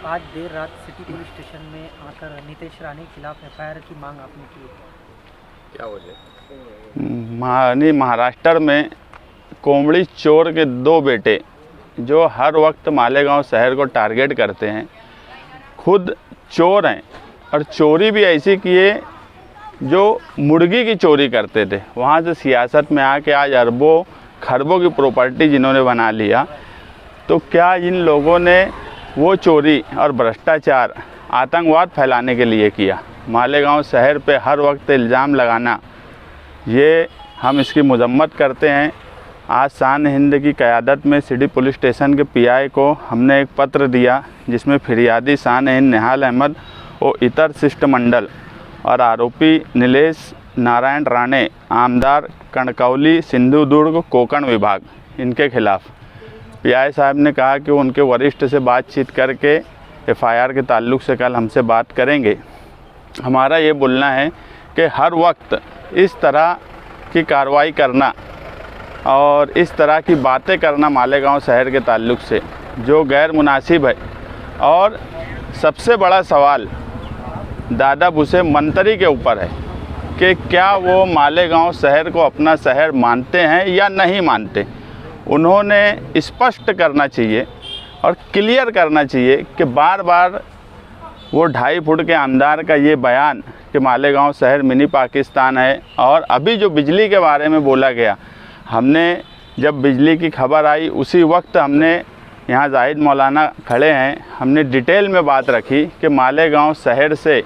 आज देर रात city police station में आकर नीतेश राणे के खिलाफ एफआईआर की मांग आपने की, क्या वजह? महाराष्ट्र में कोमड़ी चोर के दो बेटे जो हर वक्त मालेगांव शहर को टारगेट करते हैं, खुद चोर हैं और चोरी भी ऐसी किए जो मुर्गी की चोरी करते थे। वहाँ से सियासत में आके आज अरबों खरबों की प्रॉपर्टी जिन्होंने बना लिया, तो क्या इन लोगों ने वो चोरी और भ्रष्टाचार आतंकवाद फैलाने के लिए किया? मालेगांव शहर पे हर वक्त इल्ज़ाम लगाना, ये हम इसकी मजम्मत करते हैं। आज शान हिंद की क़यादत में सिटी पुलिस स्टेशन के पीआई को हमने एक पत्र दिया जिसमें फिरियादी शान हिंद निहाल अहमद और इतर शिष्टमंडल और आरोपी नीलेश नारायण राणे, आमदार कणकौली, सिंधुदुर्ग, कोंकण विभाग, इनके खिलाफ़ पीआई साहब ने कहा कि उनके वरिष्ठ से बातचीत करके एफआईआर के ताल्लुक़ से कल हमसे बात करेंगे। हमारा ये बोलना है कि हर वक्त इस तरह की कार्रवाई करना और इस तरह की बातें करना मालेगांव शहर के ताल्लुक़ से जो गैर मुनासिब है। और सबसे बड़ा सवाल दादा भूसे मंत्री के ऊपर है कि क्या वो मालेगांव शहर को अपना शहर मानते हैं या नहीं मानते। उन्होंने स्पष्ट करना चाहिए और क्लियर करना चाहिए कि बार बार वो 2.5 फुट के आमदार का ये बयान कि मालेगांव शहर मिनी पाकिस्तान है। और अभी जो बिजली के बारे में बोला गया, हमने जब बिजली की खबर आई उसी वक्त हमने यहाँ जाहिद मौलाना खड़े हैं, हमने डिटेल में बात रखी कि मालेगांव शहर से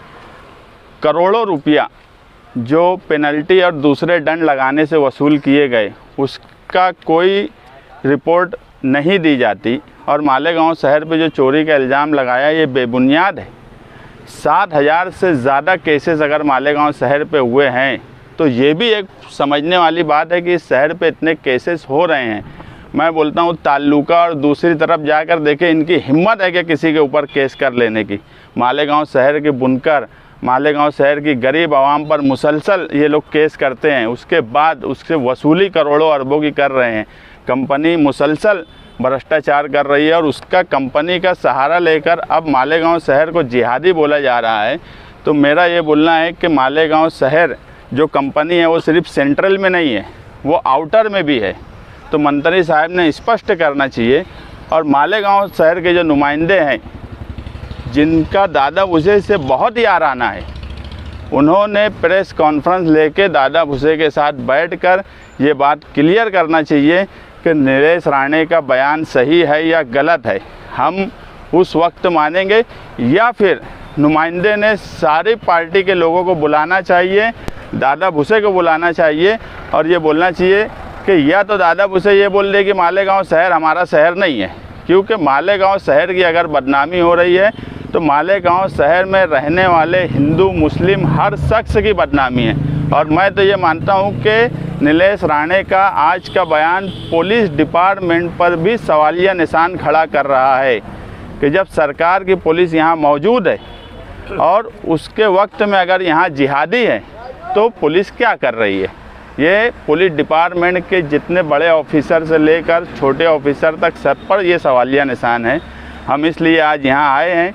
करोड़ों रुपया जो पेनल्टी और दूसरे दंड लगाने से वसूल किए गए, उसका कोई रिपोर्ट नहीं दी जाती। और मालेगांव शहर पे जो चोरी का इल्ज़ाम लगाया ये बेबुनियाद है। 7,000 से ज़्यादा केसेस अगर मालेगांव शहर पे हुए हैं तो ये भी एक समझने वाली बात है कि इस शहर पे इतने केसेस हो रहे हैं। मैं बोलता हूँ ताल्लुका और दूसरी तरफ जाकर देखें, इनकी हिम्मत है कि किसी के ऊपर केस कर लेने की। मालेगांव शहर के बुनकर, मालेगांव शहर की गरीब आवाम पर मुसलसल ये लोग केस करते हैं, उसके बाद उससे वसूली करोड़ों अरबों की कर रहे हैं। कंपनी मुसलसल भ्रष्टाचार कर रही है और उसका कंपनी का सहारा लेकर अब मालेगांव शहर को जिहादी बोला जा रहा है। तो मेरा ये बोलना है कि मालेगांव शहर जो कंपनी है वो सिर्फ सेंट्रल में नहीं है, वो आउटर में भी है। तो मंत्री साहब ने स्पष्ट करना चाहिए। और मालेगांव शहर के जो नुमाइंदे हैं जिनका दादा भूसे से बहुत ही आराना है, उन्होंने प्रेस कॉन्फ्रेंस लेके दादा भूसे के साथ बैठकर ये बात क्लियर करना चाहिए कि नीलेश राणे का बयान सही है या गलत है। हम उस वक्त मानेंगे या फिर नुमाइंदे ने सारी पार्टी के लोगों को बुलाना चाहिए, दादा भूसे को बुलाना चाहिए और ये बोलना चाहिए कि या तो दादा भूसे ये बोल दे कि मालेगांव शहर हमारा शहर नहीं है। क्योंकि मालेगांव शहर की अगर बदनामी हो रही है तो मालेगांव शहर में रहने वाले हिंदू मुस्लिम हर शख्स की बदनामी है। और मैं तो ये मानता हूँ कि नीलेश राणे का आज का बयान पुलिस डिपार्टमेंट पर भी सवालिया निशान खड़ा कर रहा है कि जब सरकार की पुलिस यहाँ मौजूद है और उसके वक्त में अगर यहाँ जिहादी है तो पुलिस क्या कर रही है। ये पुलिस डिपार्टमेंट के जितने बड़े ऑफिसर से लेकर छोटे ऑफिसर तक सब पर ये सवालिया निशान है। हम इसलिए आज यहाँ आए हैं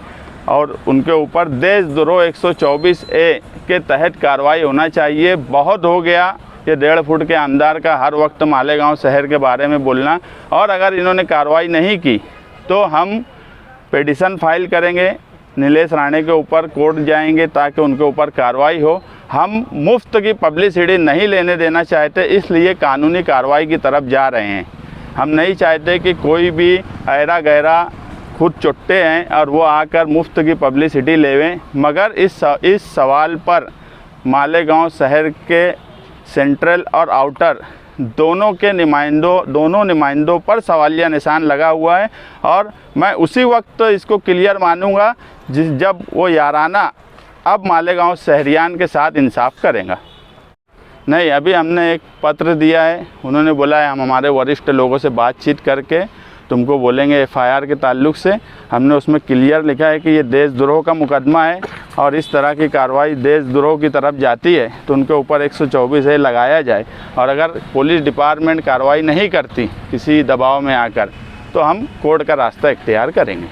और उनके ऊपर देशद्रोह 124A के तहत कार्रवाई होना चाहिए। बहुत हो गया ये 1.5 फुट के आमदार का हर वक्त मालेगांव शहर के बारे में बोलना। और अगर इन्होंने कार्रवाई नहीं की तो हम पिटीशन फाइल करेंगे, नीलेश राणे के ऊपर कोर्ट जाएंगे ताकि उनके ऊपर कार्रवाई हो। हम मुफ्त की पब्लिसिटी नहीं लेने देना चाहते, इसलिए कानूनी कार्रवाई की तरफ जा रहे हैं। हम नहीं चाहते कि कोई भी ऐरा गैरा खुद चुट्टे हैं और वो आकर मुफ्त की पब्लिसिटी लेवें। मगर इस सवाल पर मालेगांव शहर के सेंट्रल और आउटर दोनों नुमाइंदों पर सवालिया निशान लगा हुआ है। और मैं उसी वक्त इसको क्लियर मानूंगा जब वो याराना अब मालेगांव शहरियान के साथ इंसाफ करेगा। नहीं, अभी हमने एक पत्र दिया है, उन्होंने बोला है हम हमारे वरिष्ठ लोगों से बातचीत करके तुमको बोलेंगे एफआईआर के ताल्लुक़ से। हमने उसमें क्लियर लिखा है कि ये देशद्रोह का मुकदमा है और इस तरह की कार्रवाई देशद्रोह की तरफ जाती है तो उनके ऊपर 124A लगाया जाए। और अगर पुलिस डिपार्टमेंट कार्रवाई नहीं करती किसी दबाव में आकर तो हम कोर्ट का रास्ता इख्तियार करेंगे।